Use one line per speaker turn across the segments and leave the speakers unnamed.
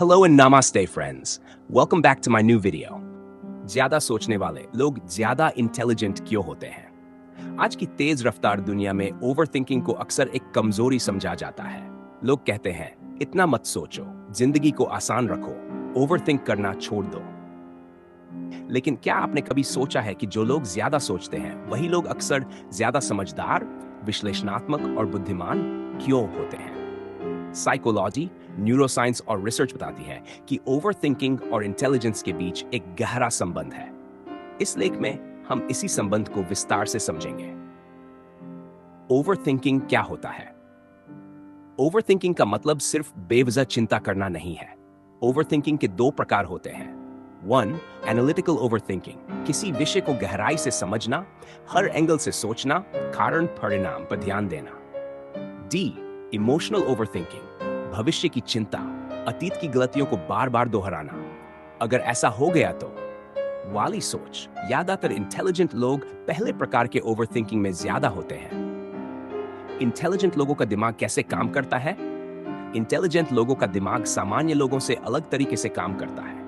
Hello and namaste friends. Welcome back to my new video. ज्यादा सोचने वाले लोग ज्यादा इंटेलिजेंट क्यों होते हैं? आज की तेज रफ्तार दुनिया में ओवरथिंकिंग को अक्सर एक कमजोरी समझा जाता है। लोग कहते हैं, इतना मत सोचो, जिंदगी को आसान रखो, ओवरथिंक करना छोड़ दो। लेकिन क्या आपने कभी सोचा है कि जो लोग ज्यादा सोचते हैं, वही लोग अक्सर ज्यादा समझदार, विश्लेषणात्मक और बुद्धिमान क्यों होते हैं? साइकोलॉजी, न्यूरोसाइंस और रिसर्च बताती है कि ओवरथिंकिंग और इंटेलिजेंस के बीच एक गहरा संबंध है। इस लेख में हम इसी संबंध को विस्तार से समझेंगे। ओवरथिंकिंग क्या होता है? ओवरथिंकिंग का मतलब सिर्फ बेवजह चिंता करना नहीं है। ओवरथिंकिंग के दो प्रकार होते हैं। 1. एनालिटिकल ओवरथिंकिंग, किसी विषय को गहराई से समझना, हर एंगल से सोचना, कारण परिणाम पर ध्यान देना। D. इमोशनल ओवरथिंकिंग, भविष्य की चिंता, अतीत की गलतियों को बार बार दोहराना। अगर ऐसा हो गया तो वाली सोच। ज्यादातर इंटेलिजेंट लोग पहले प्रकार के ओवरथिंकिंग में ज्यादा होते हैं। इंटेलिजेंट लोगों का दिमाग कैसे काम करता है? इंटेलिजेंट लोगों का दिमाग सामान्य लोगों से अलग तरीके से काम करता है।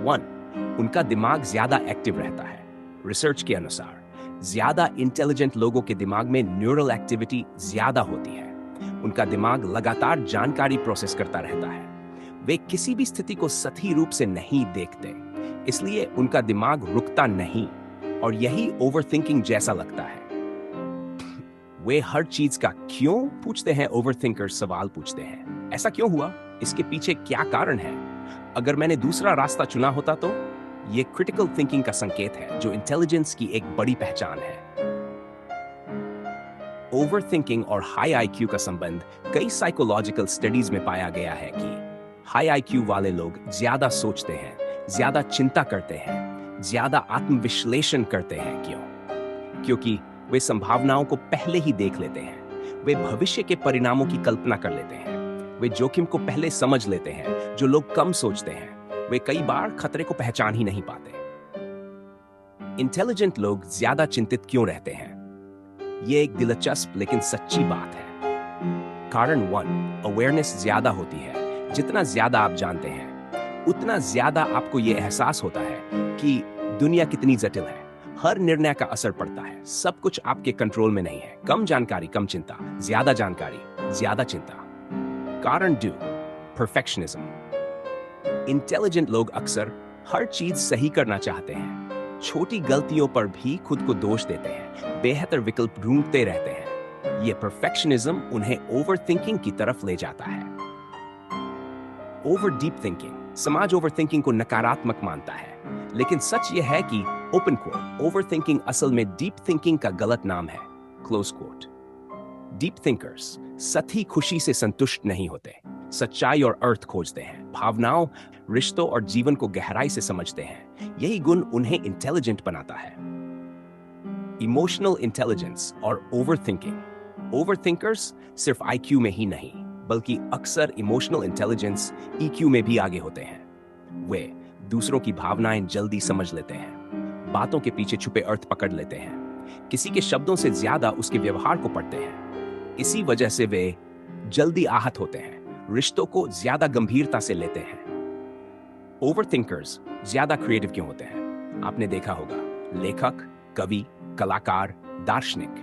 1. उनका दिमाग ज्यादा एक्टिव रहता है। रिसर्च के अनुसार ज्यादा इंटेलिजेंट लोगों के दिमाग में न्यूरल एक्टिविटी ज्यादा होती है। उनका दिमाग लगातार जानकारी प्रोसेस करता रहता है। वे किसी भी स्थिति को सही रूप से नहीं देखते, इसलिए उनका दिमाग रुकता नहीं, और यही ओवरथिंकिंग जैसा लगता है। वे हर चीज का क्यों पूछते हैं। ओवरथिंकर सवाल पूछते हैं, ऐसा क्यों हुआ? इसके पीछे क्या कारण है? अगर मैंने दूसरा रास्ता चुना होता तो? यह क्रिटिकल थिंकिंग का संकेत है, जो इंटेलिजेंस की एक बड़ी पहचान है। ओवरथिंकिंग और हाई आईक्यू का संबंध कई साइकोलॉजिकल स्टडीज में पाया गया है कि हाई आईक्यू वाले लोग ज्यादा सोचते हैं, ज्यादा चिंता करते हैं, ज्यादा आत्मविश्लेषण करते हैं। क्यों? क्योंकि वे संभावनाओं को पहले ही देख लेते हैं। वे भविष्य के परिणामों की कल्पना कर लेते हैं। वे जोखिम को पहले समझ लेते हैं। जो लोग कम सोचते हैं, वे कई बार खतरे को पहचान ही नहीं पाते। इंटेलिजेंट लोग ज्यादा चिंतित क्यों रहते हैं? यह एक दिलचस्प लेकिन सच्ची बात है। कारण 1. अवेयरनेस ज्यादा होती है। जितना ज्यादा आप जानते हैं, उतना ज्यादा आपको यह एहसास होता है कि दुनिया कितनी जटिल है। हर निर्णय का असर पड़ता है। सब कुछ आपके कंट्रोल में नहीं है। कम जानकारी, कम चिंता। ज्यादा जानकारी, ज्यादा चिंता। कारण 2. परफेक्शनिज्म। इंटेलिजेंट लोग अक्सर हर चीज सही करना चाहते हैं। छोटी गलतियों पर भी खुद को दोष देते हैं। बेहतर विकल्प ढूंढते रहते हैं। यह परफेक्शनिज्म उन्हें ओवरथिंकिंग की तरफ ले जाता है। Over deep thinking. समाज ओवरथिंकिंग को नकारात्मक मानता है, लेकिन सच यह है कि ओपन कोट, ओवरथिंकिंग असल में डीप थिंकिंग का गलत नाम है। Close coat. डीप थिंकर्स सतही खुशी से संतुष्ट नहीं होते। सच्चाई और अर्थ खोजते हैं। भावनाओं, रिश्तों और जीवन को गहराई से समझते हैं। यही गुण उन्हें इंटेलिजेंट बनाता है। इमोशनल इंटेलिजेंस और ओवरथिंकिंग। ओवरथिंकर्स सिर्फ आईक्यू में ही नहीं, बल्कि अक्सर इमोशनल इंटेलिजेंस ईक्यू में भी आगे होते हैं। वे दूसरों की भावनाएं जल्दी समझ लेते हैं। बातों के पीछे छुपे अर्थ पकड़ लेते हैं। किसी के शब्दों से ज्यादा उसके व्यवहार को पढ़ते हैं। इसी वजह से वे जल्दी आहत होते हैं। रिश्तों को ज्यादा गंभीरता से लेते हैं। ओवरथिंकर्स ज्यादा क्रिएटिव क्यों होते हैं? आपने देखा होगा, लेखक, कवि, कलाकार, दार्शनिक,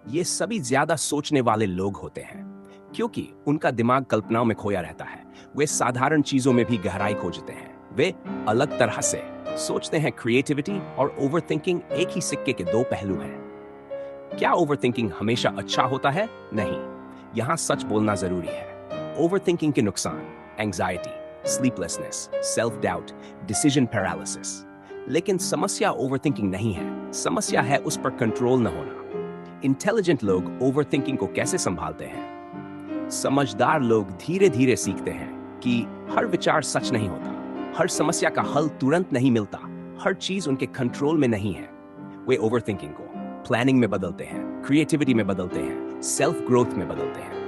ये सभी ज्यादा सोचने वाले लोग होते हैं, क्योंकि उनका दिमाग कल्पनाओं में खोया रहता है। वे साधारण चीजों में भी गहराई खोजते हैं। वे अलग तरह से सोचते हैं। क्रिएटिविटी और ओवरथिंकिंग एक ही सिक्के के दो पहलू हैं। क्या ओवरथिंकिंग हमेशा अच्छा होता है? नहीं। यहां सच बोलना जरूरी है। ओवरथिंकिंग के नुकसान: anxiety, sleeplessness, self doubt, decision paralysis. लेकिन समस्या ओवरथिंकिंग नहीं है, समस्या है उस पर कंट्रोल न होना। इंटेलिजेंट लोग ओवरथिंकिंग को कैसे संभालते हैं? समझदार लोग धीरे धीरे सीखते हैं कि हर विचार सच नहीं होता, हर समस्या का हल तुरंत नहीं मिलता, हर चीज उनके कंट्रोल में नहीं है। वे ओवरथिंकिंग को प्लानिंग में बदलते हैं, क्रिएटिविटी में बदलते हैं, सेल्फ ग्रोथ में बदलते हैं।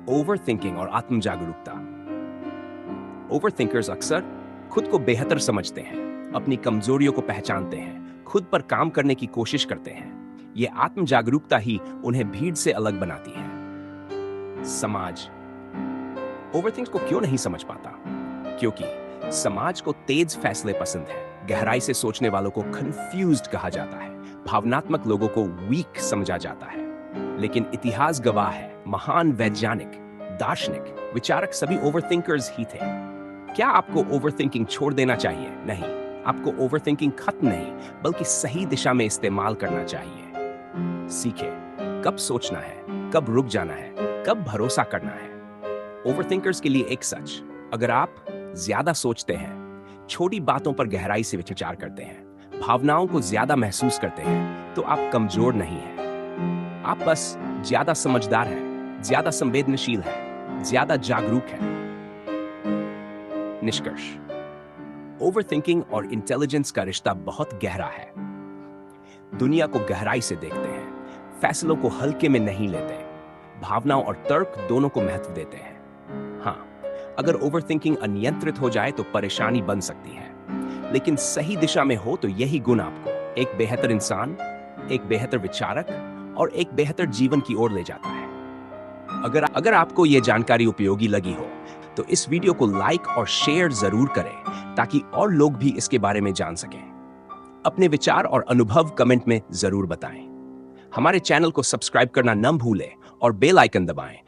ओवरथिंकिंग और आत्म जागरूकता। ओवरथिंकर्स अक्सर खुद को बेहतर समझते हैं, अपनी कमजोरियों को पहचानते हैं, खुद पर काम करने की कोशिश करते हैं। ये आत्म जागरूकता ही उन्हें भीड़ से अलग बनाती है। समाज ओवरथिंक को क्यों नहीं समझ पाता? क्योंकि समाज को तेज फैसले पसंद है, गहराई से सोचने वालों को कंफ्यूज्ड कहा जाता है, भावनात्मक लोगों को वीक समझा जाता है। लेकिन इतिहास गवाह है, महान वैज्ञानिक, दार्शनिक, विचारक सभी ओवरथिंकर्स ही थे। क्या आपको ओवरथिंकिंग छोड़ देना चाहिए? नहीं, आपको ओवरथिंकिंग खत्म नहीं, बल्कि सही दिशा में इस्तेमाल करना चाहिए। सीखें कब सोचना है, कब रुक जाना है, कब भरोसा करना है। ओवरथिंकर्स के लिए एक सच: अगर आप ज्यादा सोचते हैं, छोटी बातों पर गहराई से विचार करते हैं, भावनाओं को ज्यादा महसूस करते हैं, तो आप कमजोर नहीं हैं। आप बस ज्यादा समझदार हैं, ज्यादा संवेदनशील हैं, ज्यादा जागरूक हैं। निष्कर्ष: ओवरथिंकिंग और इंटेलिजेंस का रिश्ता बहुत गहरा है। दुनिया को गहराई से देखते हैं, फैसलों को हल्के में नहीं लेते, भावनाओं और तर्क दोनों को महत्व देते हैं। हाँ, अगर ओवरथिंकिंग अनियंत्रित हो जाए तो परेशानी बन सकती है, लेकिन सही दिशा में हो तो यही गुण आपको एक बेहतर इंसान, एक बेहतर विचारक और एक बेहतर जीवन की ओर ले जाता है। अगर आपको यह जानकारी उपयोगी लगी हो तो इस वीडियो को लाइक और शेयर जरूर करें ताकि और लोग भी इसके बारे में जान सकें। अपने विचार और अनुभव कमेंट में जरूर बताएं। हमारे चैनल को सब्सक्राइब करना न भूलें और बेल आइकन दबाएं